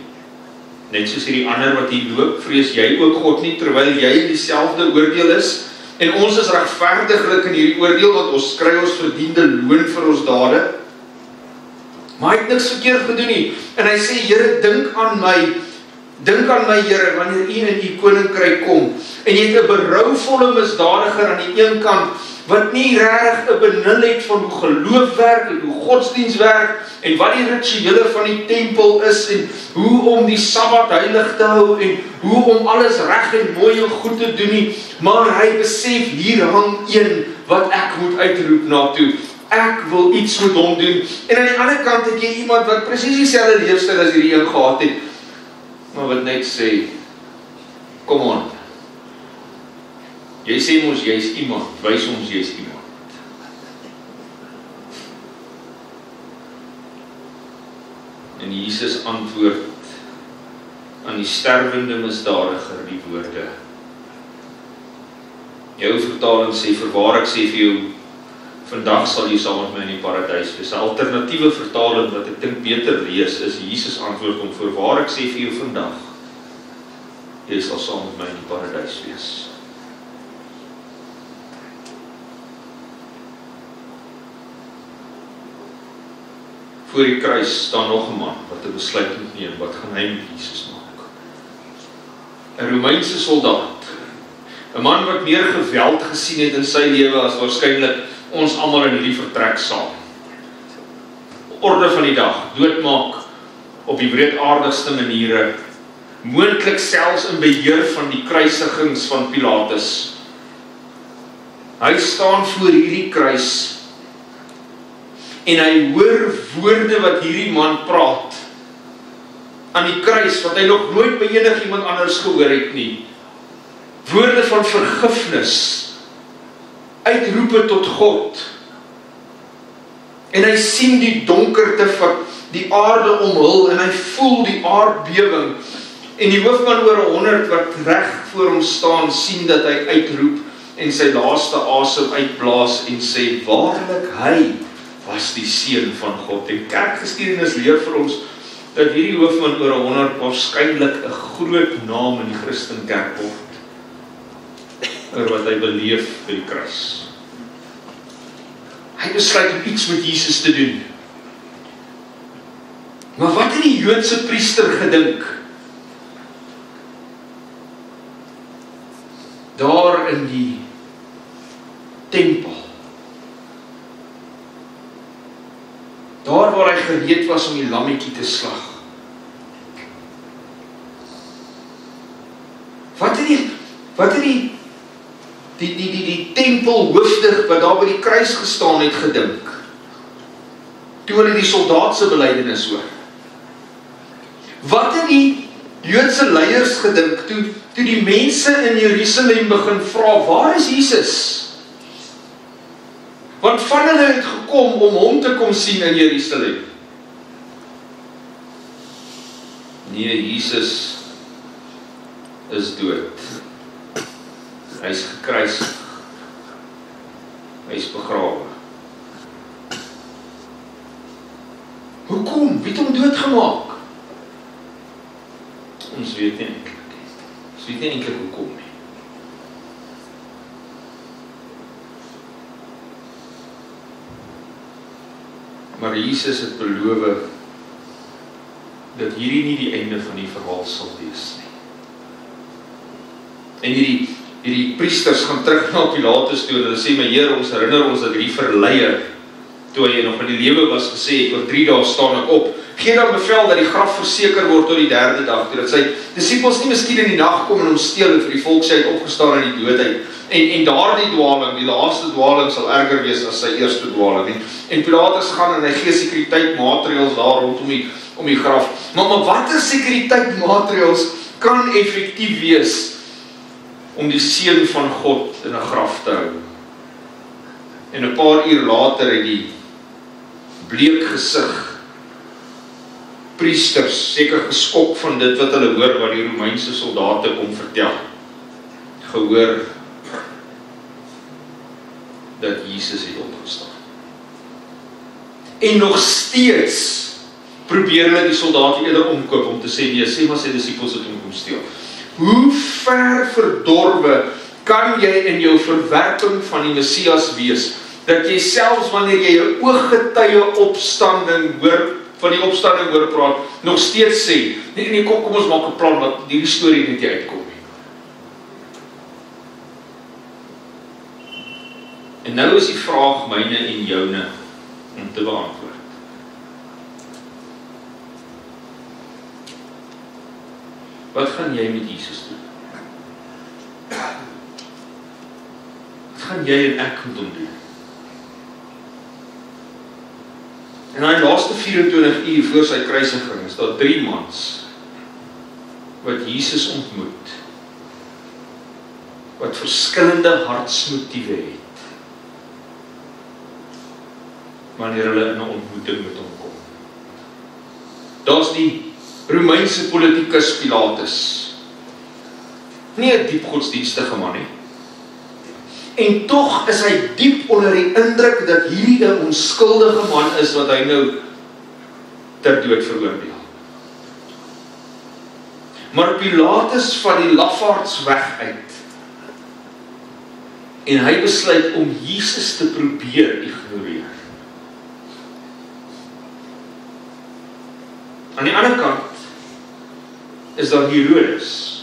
Net soos hierdie ander wat hier loop, vrees jy ook God nie, terwyl jy in dieselfde oordeel is? En ons is regverdiglik in hierdie oordeel, want ons kry ons verdiende loon vir ons dade. Maar hy het niks verkeerd gedoen nie. En hy sê, Here, dink aan my, Here, wanneer u in u koninkryk kom. En jy het 'n berouvolle misdadiger aan die een kant, wat nie regtig 'n benul het van hoe geloof werk, en hoe godsdiens werk, en wat die rituele van die tempel is, en hoe om die Sabbat heilig te hou, en hoe om alles reg en mooi en goed te doen nie, maar hy besef, hier hang een wat ek moet uitroep na toe. Ek wil iets met hom doen. En aan die ander kant het jy iemand wat presies dieselfde leefstyl as hierdie een gehad het, maar wat net sê, kom on. Jy sê ons jy's iemand, wys ons jy's iemand. En Jesus antwoord aan die sterwende misdadiger die woorde. Jou vertaling sê, verwaar ek sê vir jou, vandag sal jy saam met my in die paradys wees. 'n Alternatiewe vertaling wat ek dink beter lees is Jesus antwoord hom, voorwaar ek sê vir jou vandag, jy sal saam met my in die paradys wees. Voor die kruis staan nog 'n man wat 'n besluit moet neem, wat gaan hy met Jesus maak? 'n Romeinse soldaat, 'n man wat meer geweld gesien het in sy lewe as waarskynlik ons almal in hierdie vertrek saam. Orde van die dag, doodmaak op die wreedaardigste maniere, moontlik selfs in beheer van die kruisigings van Pilatus. Hy staan voor hierdie kruis en hy hoor woorde wat hierdie man praat aan die kruis, wat hy nog nooit by enigiemand anders gehoor het nie. Woorde van vergifnis, uitroepe tot God. En hy sien die donkerte van die aarde omhul en hy voel die aardbewing. En die hoofman oor 100 wat reg voor hom staan, sien dat hy uitroep en sy laaste asem uitblaas en sê, waarlik hy was die seun van God. En kerkgeskiedenis leer vir ons dat hierdie hoofman oor 100 waarskynlik 'n groot naam in die Christenkerk word oor wat hy beleef by die kruis. Hy besluit om iets met Jesus te doen. Maar wat het die Joodse priester gedink? Daar waar hy gereed was om die lammetjie te slag. Wat het die tempelhoofdig wat daar by die kruis gestaan het gedink? Toe hulle die soldaat se belydenis hoor. Wat het die Joodse leiers gedink toe die mense in Jerusalem begin vra, waar is Jesus? Want van hulle het gekom om hom te kom sien in Jerusalem. Nee, Jesus is dood. Hy is gekruisig. Hy is begrawe. Hoekom? Wie het hom doodgemaak? Ons weet nie eintlik. Ons weet nie eintlik hoekom nie. Maar Jesus het beloof dat hierdie nie die einde van die verhaal sal wees nie. En hierdie priesters gaan terug na Pilatus toe en hulle sê, my Heer, ons herinner ons dat hierdie verleier, toe hy nog in die lewe was, gesê het, oor 3 dae staan ek op. Gee dan bevel dat die graf verseker word tot die 3de dag, toe dat sy disippels nie miskien in die nag kom en hom steel en vir die volk sê hy het opgestaan uit die doodheid. En daardie dwaling, die laaste dwaling sal erger wees as sy eerste dwaling. En Pilatus gaan en hy gee sekuriteitmaatreëls daar rondom die graf. Maar watter sekuriteitmaatreëls kan effektief wees om die seun van God in 'n graf te hou? En 'n paar uur later het die bleek gesig priesters, seker geskok van dit wat hulle hoor wat die Romeinse soldate kom vertel, gehoor dat Jesus het opgestaan. En nog steeds probeer hulle die soldate eerder omkoop om te sê, nee, sê maar sy disippels het hom kom steel. Hoe ver verdorwe kan jy in jou verwerping van die Messias wees, dat jy selfs wanneer jy 'n ooggetuie opstanding hoor, van die opstanding hoor praat, nog steeds sê, nee, kom ons maak 'n plan dat hierdie storie net nie uitkom nie. En nou is die vraag myne en joune om te beantwoord. Wat gaan jy met Jesus doen? Wat gaan jy en ek met hom doen? En in die laaste 24 uur voor sy kruisiging is daar 3 mans wat Jesus ontmoet, wat verskillende hartsmotiewe het wanneer hulle in 'n ontmoeting met hom kom. Daar's die Romeinse politikus Pilatus, nie 'n diep godsdienstige man nie. En tog is hy diep onder die indruk dat hierdie 'n onskuldige man is wat hy nou ter dood veroordeel. Maar Pilatus vat die lafaards weg uit. En hy besluit om Jesus te probeer ignoreer. Aan die ander kant is daar Herodes,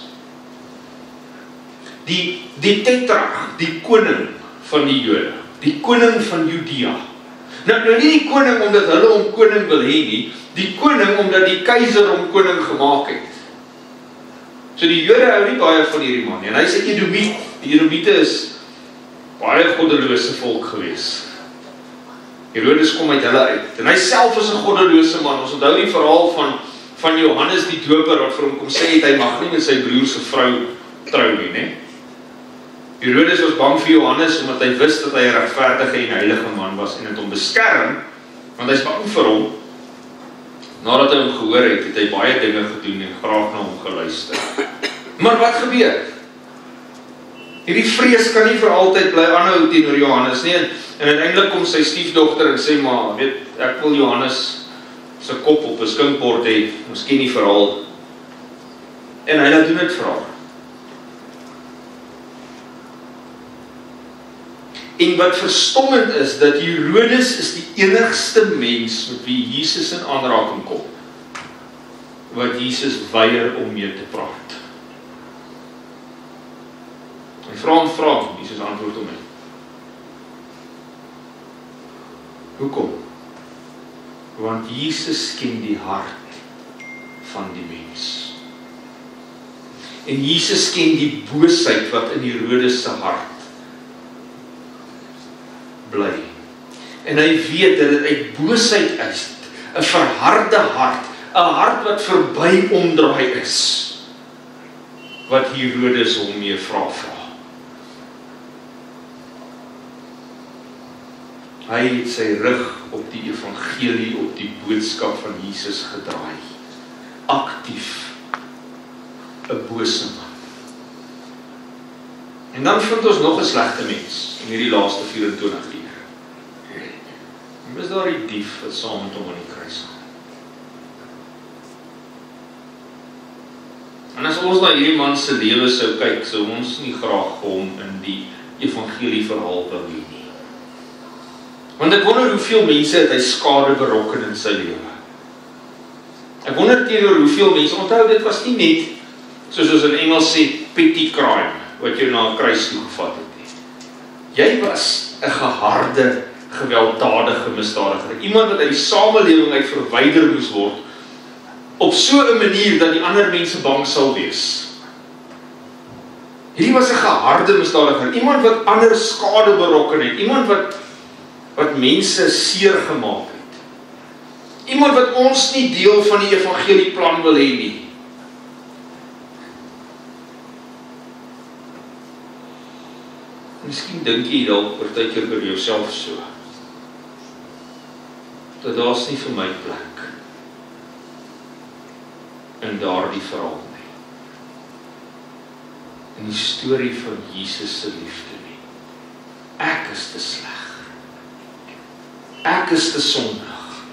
die tetrarch, die koning van die Jode, die koning van Judea. Nou nie die koning omdat hulle hom koning wil hê nie, die koning omdat die keiser hom koning gemaak het. So die Jode hou nie baie van hierdie man nie, en hy sê Edomiet. Die Edomite is baie goddelose volk gewees. Herodes kom uit hulle uit, en hy self is 'n goddelose man. Ons onthou die verhaal van Johannes die Doper, wat vir hom kom sê het, hy mag nie met sy broer se vrou trou nie, né? Herodes was bang vir Johannes, omdat hy wist dat hy 'n regverdige en heilige man was, en het hom beskerm, want hy is bang vir hom. Nadat hy hom gehoor het, het hy baie dinge gedoen en graag na hom geluister. Maar wat gebeur? Hierdie vrees kan nie vir altyd bly aanhou teenoor Johannes nie, en uiteindelik kom sy stiefdogter en sê, maar weet, ek wil Johannes sy kop op 'n skinkbord hê, ons ken die verhaal. En hy laat doen dit vir haar. En wat verstommend is, dat Herodes is die enigste mens met wie Jesus in aanraking kom, wat Jesus weier om mee te praat. Hy vra hom vrae, Jesus antwoord hom nie. Hoekom? Want Jesus ken die hart van die mens. En Jesus ken die boosheid wat in Herodes se hart bly. En hy weet dat dit uit boosheid is, 'n verharde hart, 'n hart wat verby omdraai is, wat Herodes hom mee vra. Hy het sy rug op die evangelie, op die boodskap van Jesus gedraai. Aktief 'n bose man. En dan vind ons nog 'n slegte mens in hierdie laaste 24 uur. Is daar die dief wat saam met hom aan die kruis hang. En as ons na hierdie man se lewe sou kyk, sou ons nie graag hom in die evangelie verhaal wou hê nie. Want ek wonder hoeveel mense het hy skade berokken in sy lewe. Ek wonder teenoor hoeveel mense, onthou dit was nie net, soos ons in Engels sê, petty crime, wat jou na 'n kruis toe gevat het nie. Jy was 'n geharde, gewelddadige misdadiger. Iemand wat uit die samelewing uit verwyder moes word, op so 'n manier dat die ander mense bang sal wees. Hierdie was 'n geharde misdadiger, iemand wat ander skade berokken het, iemand wat mense seer gemaak het. Iemand wat ons nie deel van die evangelieplan wil hê nie. Miskien dink jy dalk partykeer oor jouself so, dat daar's nie vir my plek in daardie verhaal nie. In die storie van Jesus se liefde nie. Ek is te sleg. Ek is te sondig.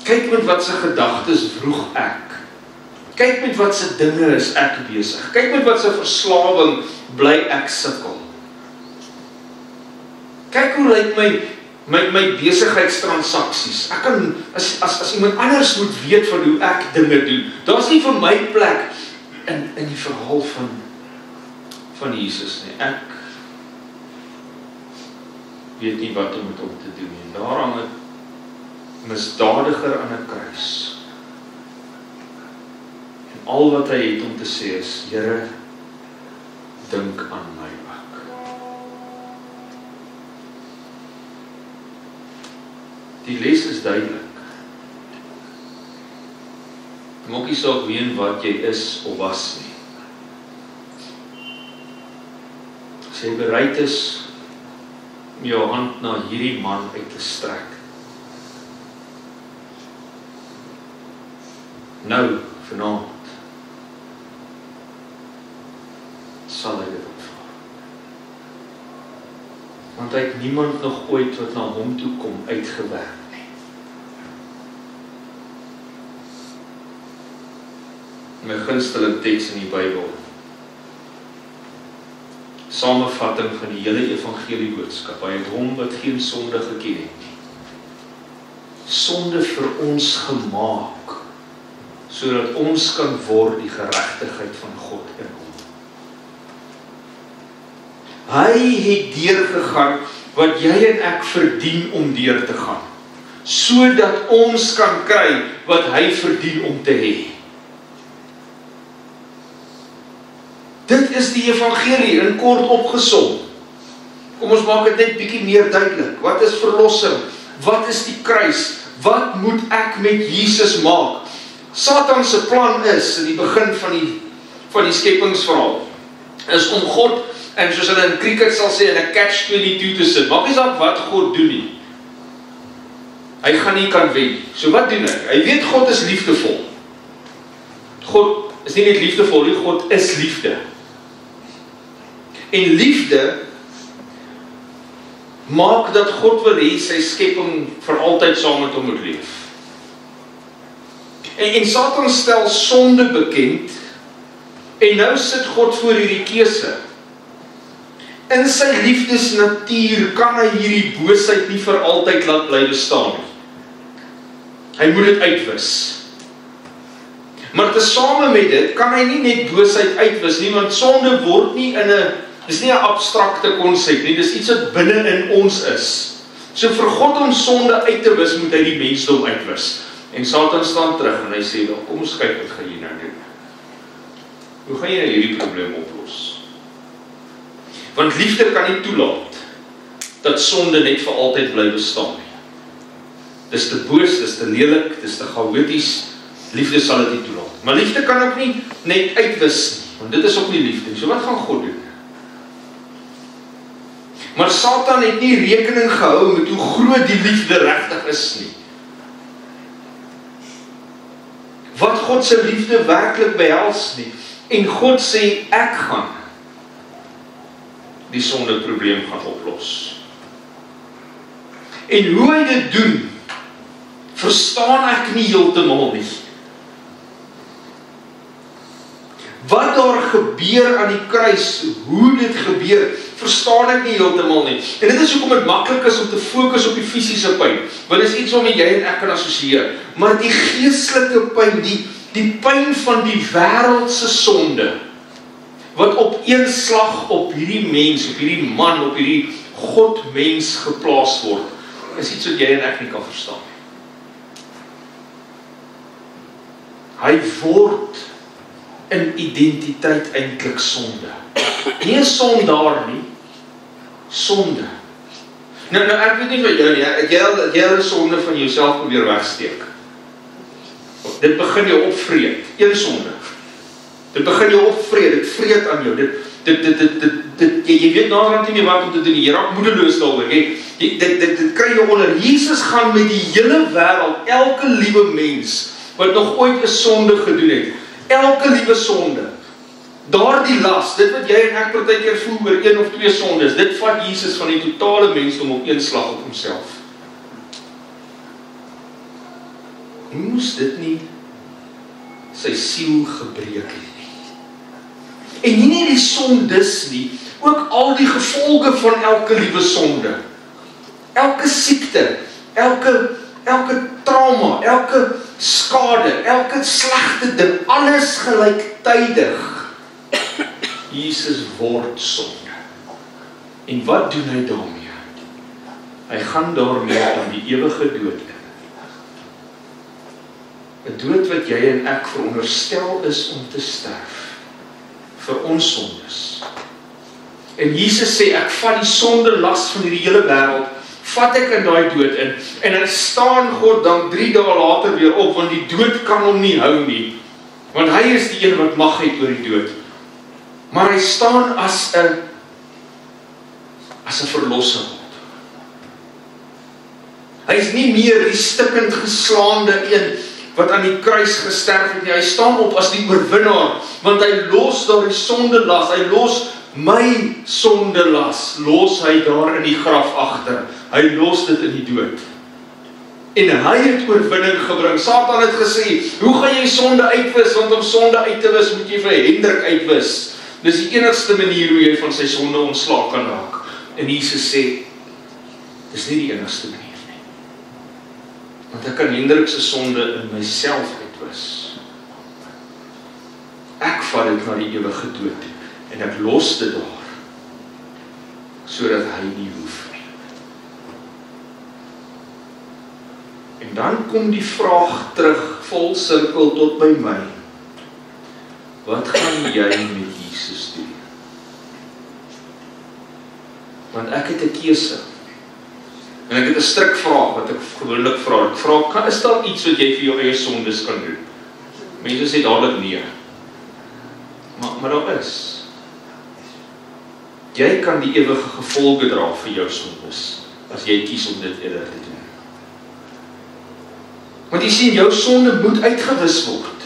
Kyk met wat se gedagtes vroeg ek. Kyk met wat se dinge is ek besig. Kyk met wat se verslawing bly ek sukkel. Kyk hoe lyk my besigheidstransaksies. Ek kan, as iemand anders moet weet van hoe ek dinge doen, daar's nie vir my plek in die verhaal van Jesus nie. Ek weet nie wat om met hom te doen nie. Daar hang 'n misdadiger aan 'n kruis. En al wat hy het om te sê is, Here, dink aan my ook. Die les is duidelik. Maak nie saak wie en wat jy is of was nie. As jy bereid is om jou hand na hierdie man uit te strek, nou, vanaand, sal hy dit opvaar. Want hy het niemand nog ooit wat na hom toe kom uitgewerk nie. My gunsteling teks in die Bybel, samevatting van die hele evangelie boodskap. Hy het hom wat geen sonde geken het nie, sonde vir ons gemaak, sodat ons kan word die geregtigheid van God in hom. Hy het deurgegaan wat jy en ek verdien om deur te gaan, sodat ons kan kry wat hy verdien om te hê. Dit is die evangelie in kort opgesom. Kom ons maak dit net bietjie meer duidelik. Wat is verlossing? Wat is die kruis? Wat moet ek met Jesus maak? Satan se plan is, in die begin van die skepingsverhaal, is om God, en soos hulle in cricket sal sê, in 'n catch-22 te sit. Maak nie saak wat God doen nie. Hy gaan nie kan wen. So wat doen hy? Hy weet God is liefdevol. God is nie net liefdevol nie, God is liefde. En liefde maak dat God wil hê sy skepping vir altyd saam met hom moet leef. En Satan stel sonde bekend, en nou sit God voor hierdie keuse. In sy liefdesnatuur kan hy hierdie boosheid nie vir altyd laat bly bestaan nie. Hy moet dit uitwis. Maar tesame met dit kan hy nie net boosheid uitwis nie, want sonde word nie dis nie 'n abstrakte konsep nie, dis iets wat binne in ons is. So vir God om sonde uit te wis, moet hy die mensdom uitwis. En Satan staan terug en hy sê, wel, kom ons kyk wat gaan jy nou doen. Hoe gaan jy nou hierdie probleem oplos? Want liefde kan nie toelaat dat sonde net vir altyd bly bestaan nie. Dis te boos, dis te lelik, dis te chaoties, liefde sal dit nie toelaat. Maar liefde kan ook nie net uitwis nie, want dit is ook nie liefde. So wat gaan God doen? Maar Satan het nie rekening gehou met hoe groot die liefde regtig is nie. Wat God se liefde werklik behels nie. En God sê, ek gaan die sondeprobleem gaan oplos. En hoe hy dit doen, verstaan ek nie heeltemal nie. Wat daar gebeur aan die kruis, hoe dit gebeur, verstaan ek nie heeltemal nie. En dit is hoekom dit maklik is om te fokus op die fisiese pyn, want dit is iets waarmee jy en ek kan assosieer. Maar die geestelike pyn, die pyn van die wêreldse sonde, wat op een slag op hierdie mens, op hierdie man, op hierdie God-mens geplaas word, is iets wat jy en ek nie kan verstaan. Hy word in identiteit eintlik sonde. Nie 'n sondaar nie, sonde. Nou ek weet nie wat jou nie, jy het 'n sonde van jouself probeer wegsteek. Dit begin jou opvreet, een sonde. Dit begin jou opvreet, dit vreet aan jou. Jy weet naderhand nie meer wat om te doen, jy raak moedeloos daaroor. Dit kry jou onder. Jesus gaan met die hele wêreld, elke liewe mens wat nog ooit 'n sonde gedoen het, elke liewe sonde, daardie las, dit wat jy en ek partykeer voel oor 1 of 2 sondes, dit vat Jesus van die totale mensdom op een slag op homself. Moes dit nie sy siel gebreek het nie. En nie net die sondes nie, ook al die gevolge van elke liewe sonde. Elke siekte, elke trauma, elke skade, elke slegte ding, alles gelyktydig. Jesus word sonde. En wat doen hy daarmee? Hy gaan daarmee aan die ewige dood in. 'n dood wat jy en ek veronderstel is om te sterf. Vir ons sondes. En Jesus sê, ek vat die sonde las van hierdie hele wêreld, vat ek in daai dood in, en hy staan God dan 3 dae later weer op, want die dood kan hom nie hou nie, want hy is die een wat mag het oor die dood. Maar hy staan as 'n verlosser. Hy is nie meer die stikkend geslaande een wat aan die kruis gesterf het nie. Hy staan op as die oorwinnaar, want hy los daar die sondelas, hy los my sondelas, los hy daar in die graf agter. Hy los dit in die dood. En hy het oorwinning gebring. Satan het gesê, hoe gaan jy sonde uitwis? Want om sonde uit te wis, moet jy vir Hendrik uitwis. Dis die enigste manier hoe jy van sy sonde ontslae kan raak. En Jesus sê, dis nie die enigste manier nie. Want ek kan Hendrik se sonde in myself uitwis. Ek vat dit na die ewige dood en ek los dit daar, sodat hy nie hoef nie. En dan kom die vraag terug, vol sirkel tot by my. Wat gaan jy met Jesus doen? Want ek het 'n keuse. En ek het 'n strikvraag wat ek gewoonlik vra. Ek vra, is daar iets wat jy vir jou eie sondes kan doen? Mense sê dadelik nee. Maar daar is. Jy kan die ewige gevolge dra vir jou sondes, as jy kies om dit eerder te doen. Want jy sien, jou sonde moet uitgewis word.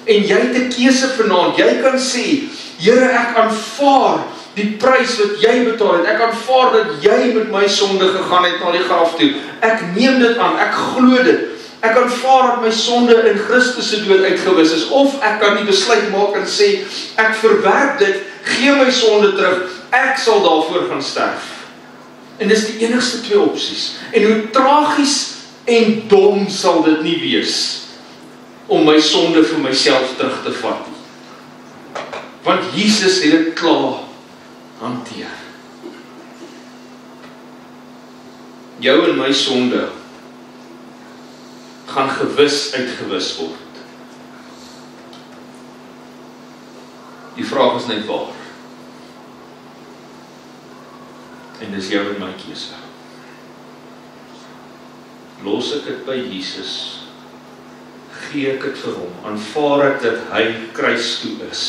En jy het 'n keuse vanaand. Jy kan sê, Here, ek aanvaar die prys wat jy betaal het. Ek aanvaar dat jy met my sonde gegaan het na die graf toe. Ek neem dit aan, ek glo dit. Ek aanvaar dat my sonde in Christus se dood uitgewis is. Of ek kan die besluit maak en sê, ek verwerp dit, gee my sonde terug, ek sal daarvoor gaan sterf. En dis die enigste 2 opsies. En hoe tragies en dom sal dit nie wees om my sonde vir myself terug te vat. Want Jesus het dit klaar hanteer. jou en my sonde gaan gewis uitgewis word. Die vraag is net waar. En dis jou en my keuse. Los ek dit by Jesus, gee ek dit vir hom, aanvaar ek dat hy kruis toe is,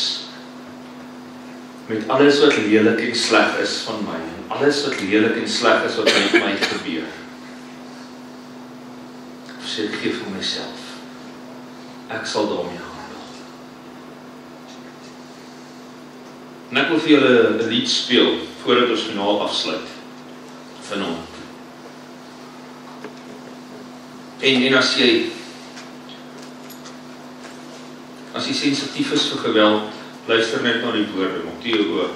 met alles wat lelik en sleg is van my, en alles wat lelik en sleg is wat met my gebeur. Of sê ek gee vir myself, ek sal daarmee handel. En ek wil vir julle 'n lied speel, voordat ons finaal afsluit, vanaand. En as jy sensitief is vir geweld, luister net na die woorde, maak die jou oor,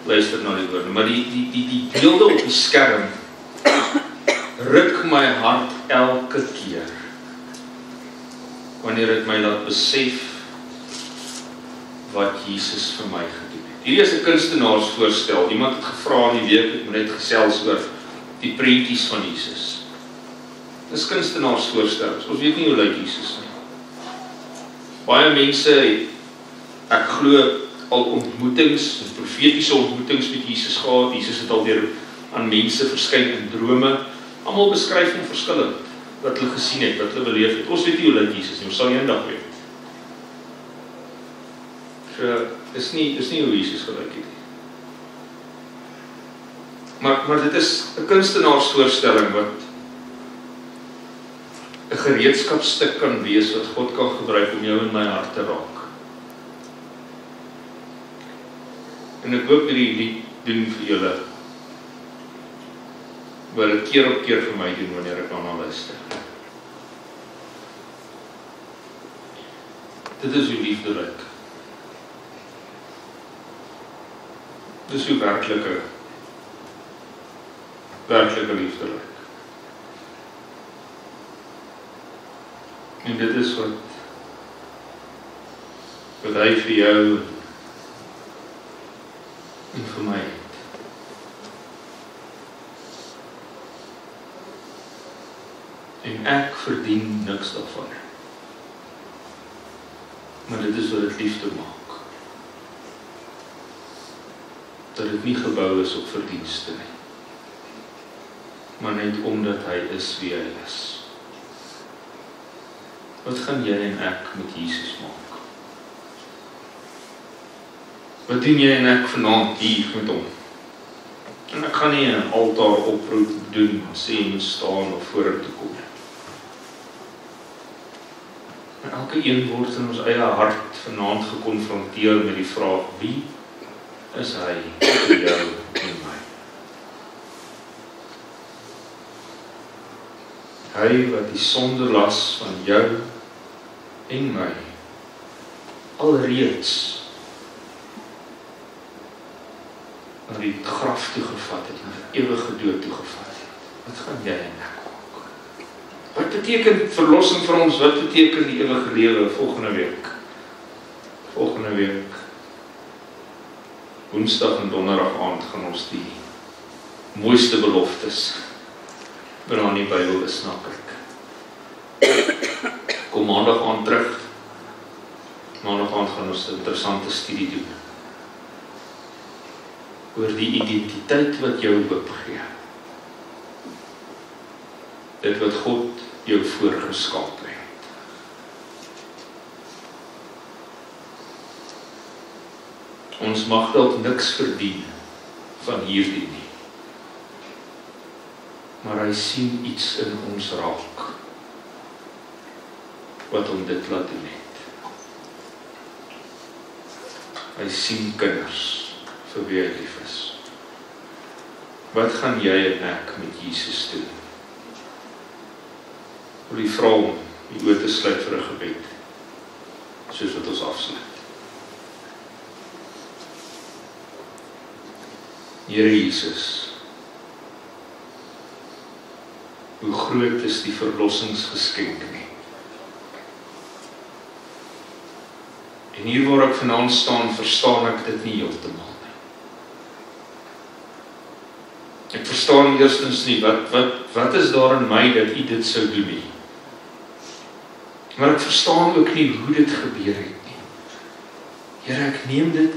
luister na die woorde, maar die beelde op die skerm, ruk my hart elke keer, wanneer ek my laat besef, wat Jesus vir my gedoen het. Hierdie is 'n kunstenaarsvoorstel, iemand het gevra in die week, ek moet net gesels oor die prentjies van Jesus. Dis kunstenaarsvoorstellings, ons weet nie hoe lyk Jesus nie. Baie mense, ek glo al ontmoetings, profetiese ontmoetings met Jesus gehad, Jesus het alweer aan mense verskyn in drome, almal beskryf hom verskillend, wat hulle gesien het, wat hulle beleef het. Ons weet nie hoe lyk Jesus nie, ons sal eendag weet. So, is nie hoe Jesus gelyk het. Maar dit is 'n kunstenaarsvoorstelling wat 'n gereedskapstuk kan wees wat God kan gebruik om jou en my hart te raak. En ek hoop hierdie lied doen vir julle, wat dit keer op keer vir my doen wanneer ek daarna luister. Dit is hoe liefde lyk. Dis hoe werklike liefde lyk. En dit is wat hy vir jou en vir my het. En ek verdien niks daarvan. Maar dit is wat dit liefde maak. Dat dit nie gebou is op verdienste nie. Maar net omdat hy is wie hy is. Wat gaan jy en ek met Jesus maak? Wat doen jy en ek vanaand hier met hom? En ek gaan nie 'n altaar oproep doen, sê jy moet staan of vorentoe kom. Maar elke een word in ons eie hart vanaand gekonfronteer met die vraag, wie is hy vir jou en my? Hy wat die sondelas van jou en my alreeds na die graf toegevat het, na die ewige dood toegevat het. Wat gaan jy en ek maak? Wat beteken verlossing vir ons? Wat beteken die ewige lewe volgende week? Volgende week, Woensdag en Donderdag aand gaan ons die mooiste beloftes wat in die Bybel is na kyk. Kom Maandag aand terug. Maandag aand gaan ons 'n interessante studie doen oor die identiteit wat jou hoop gee. Dit wat God jou voorgeskaap het. Ons mag dalk niks verdien van hierdie nie. Maar hy sien iets in ons raak wat hom dit laat doen het. Hy sien kinders vir wie hy lief is. Wat gaan jy en ek met Jesus doen? Wil die vrou die oë te sluit vir 'n gebed, soos wat ons afsluit. Here Jesus, hoe groot is die verlossingsgeskenk nie. En hier waar ek vanaand staan, verstaan ek dit nie heeltemal nie. Ek verstaan eerstens nie, wat is daar in my dat U dit sou doen nie? Maar ek verstaan ook nie hoe dit gebeur het nie. Here, ek neem dit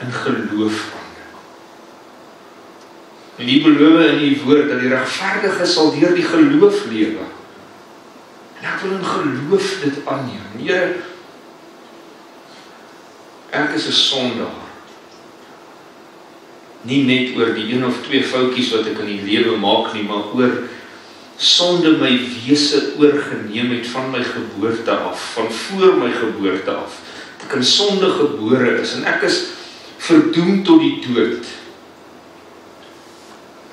in geloof aan. En U beloof in U woord dat die regverdige sal deur die geloof lewe. En ek wil in geloof dit aanneem. Here, ek is 'n sondaar. Nie net oor die 1 of 2 foutjies wat ek in die lewe maak nie, maar oor sonde my wese oorgeneem het van my geboorte af, van voor my geboorte af. Ek in sonde gebore is en ek is verdoem tot die dood.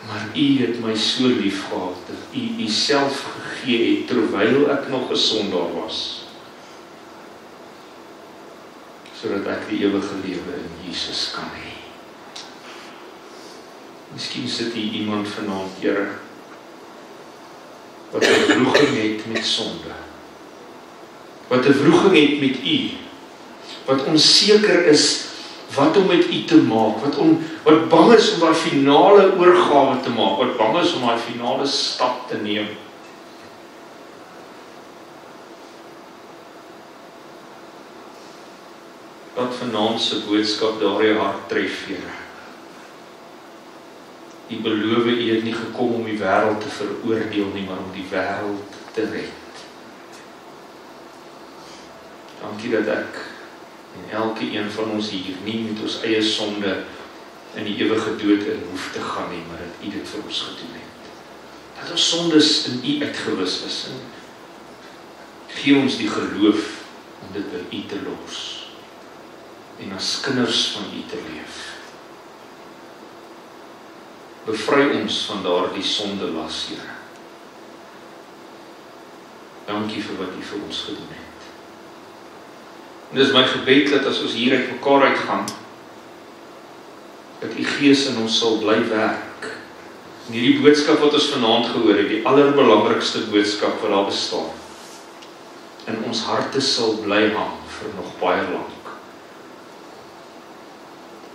Maar U het my so lief gehad dat U Uself gegee het terwyl ek nog 'n sondaar was, sodat ek die ewige lewe in Jesus kan hê. Miskien sit hier iemand vanaand, Here, wat 'n wroging het met sonde, wat 'n wroging het met U, wat onseker is wat om met U te maak, wat bang is om daai finale oorgawe te maak, wat bang is om daai finale stap te neem. Wat vanaand se boodskap daardie hart tref, Here. U beloof U het nie gekom om die wêreld te veroordeel nie, maar om die wêreld te red. Dankie dat ek en elke een van ons hier nie met ons eie sonde in die ewige dood in hoef te gaan nie, maar dat U dit vir ons gedoen het. Dat ons sondes in U uitgewis is en gee ons die geloof om dit by U te los en as kinders van U te leef. Bevry ons van daardie sondelas, Here. Dankie vir wat U vir ons gedoen het. En dis my gebed dat as ons hier uit mekaar uitgaan, dat U Gees in ons sal bly werk. En hierdie boodskap wat ons vanaand gehoor het, die allerbelangrikste boodskap wat daar bestaan, in ons harte sal bly hang vir nog baie lank.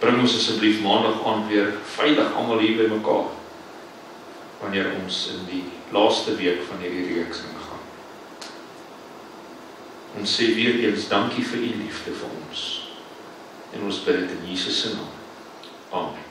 Bring ons asseblief maandag aand weer veilig almal hier by mekaar, wanneer ons in die laaste week van hierdie reeks ingaan. Ons sê weer eens dankie vir U liefde vir ons. En ons bid dit in Jesus se naam. Amen.